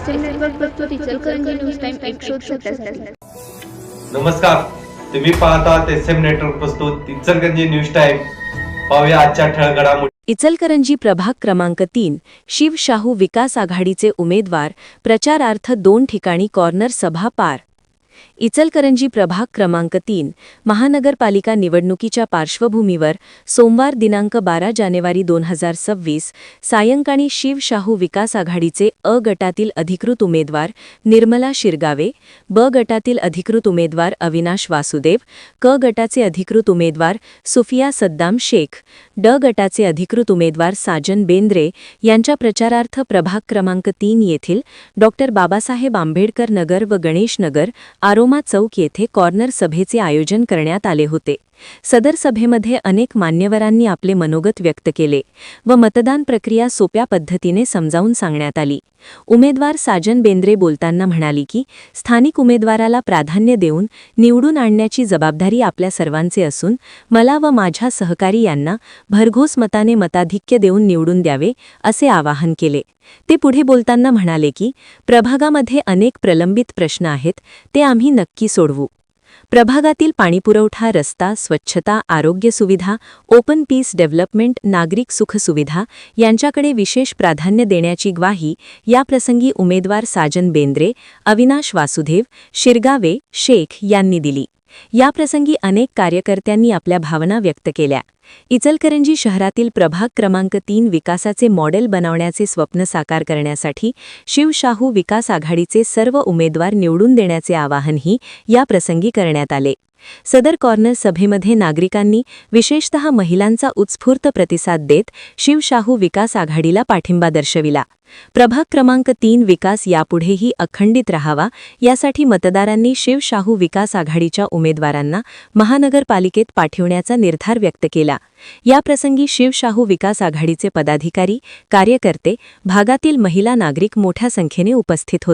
SM network प्रस्तुत Ichalkaranji news time 137. नमस्कार, तुम्ही पाहतात SM नेटवर्क प्रस्तुत इचलकरंजी न्यूज टाइम. पाहूया आजच्या ठळक घडामोडी. इचलकरंजी प्रभाग क्रमांक 3 शिव शाहू विकास आघाडीचे उमेदवार प्रचारार्थ 2 ठिकाणी कॉर्नर सभा पार. इचलकरंजी प्रभाग क्रमांक 3 महानगरपालिका निवडणुकीच्या पार्श्वभूमीवर सोमवार दिनांक 12 जानेवारी 2026 सायंकाळी शिव शाहू विकास आघाडीचे अ गटातील अधिकृत उमेदवार निर्मला शिरगावे, ब गटातील अधिकृत उमेदवार अविनाश वासुदेव, क गटाचे अधिकृत उमेदवार सुफिया सद्दाम शेख, ड गटाचे अधिकृत उमेदवार साजन बेंद्रे यांच्या प्रचारार्थ प्रभाग क्रमांक 3 येथील डॉ. बाबासाहेब आंबेडकर नगर व गणेश नगर आरोमा चौक येथे कॉर्नर सभेचे आयोजन करण्यात आले होते. सदर सभेमध्ये अनेक मान्यवरांनी आपले मनोगत व्यक्त केले व मतदान प्रक्रिया सोप्या पद्धतीने समजावून सांगण्यात आली. उमेदवार साजन बेंद्रे बोलताना म्हणाली की स्थानिक उमेदवाराला प्राधान्य देऊन निवडून आणण्याची जबाबदारी आपल्या सर्वांचे असून मला व माझ्या सहकारी यांना भरघोस मताने मताधिक्य देऊन निवडून द्यावे असे आवाहन केले. ते पुढे बोलताना म्हणाले की प्रभागामध्ये अनेक प्रलंबित प्रश्न आहेत, ते आम्ही नक्की सोडवू. प्रभागातील पाणीपुरवठा, रस्ता, स्वच्छता, आरोग्य सुविधा, ओपन पीस डेव्हलपमेंट, नागरिक सुख सुविधा यांच्याकडे विशेष प्राधान्य देण्याची ग्वाही याप्रसंगी उमेदवार साजन बेंद्रे, अविनाश वासुदेव, शिरगावे, शेख यांनी दिली. याप्रसंगी अनेक कार्यकर्त्यांनी आपल्या भावना व्यक्त केल्या. इचलकरंजी शहरातील प्रभाग क्रमांक 3 विकासाचे मॉडेल बनवण्याचे स्वप्न साकार करण्यासाठी शिव शाहू विकास आघाडीचे सर्व उमेदवार निवडून देण्याचे आवाहनही याप्रसंगी करण्यात आले. सदर कॉर्नर सभेमध्ये नागरिकांनी विशेषतः महिलांचा उत्स्फूर्त प्रतिसाद देत शिव शाहू विकास आघाडीला पाठिंबा दर्शविला. प्रभाग क्रमांक 3 विकास यापुढेही अखंडित राहावा यासाठी मतदारांनी शिव शाहू विकास आघाडीच्या उमेदवारांना महानगरपालिकेत पाठविण्याचा निर्धार व्यक्त केला. याप्रसंगी शिव शाहू विकास आघाडीचे पदाधिकारी, कार्यकर्ते, भागातील महिला नागरिक मोठ्या संख्येने उपस्थित होते.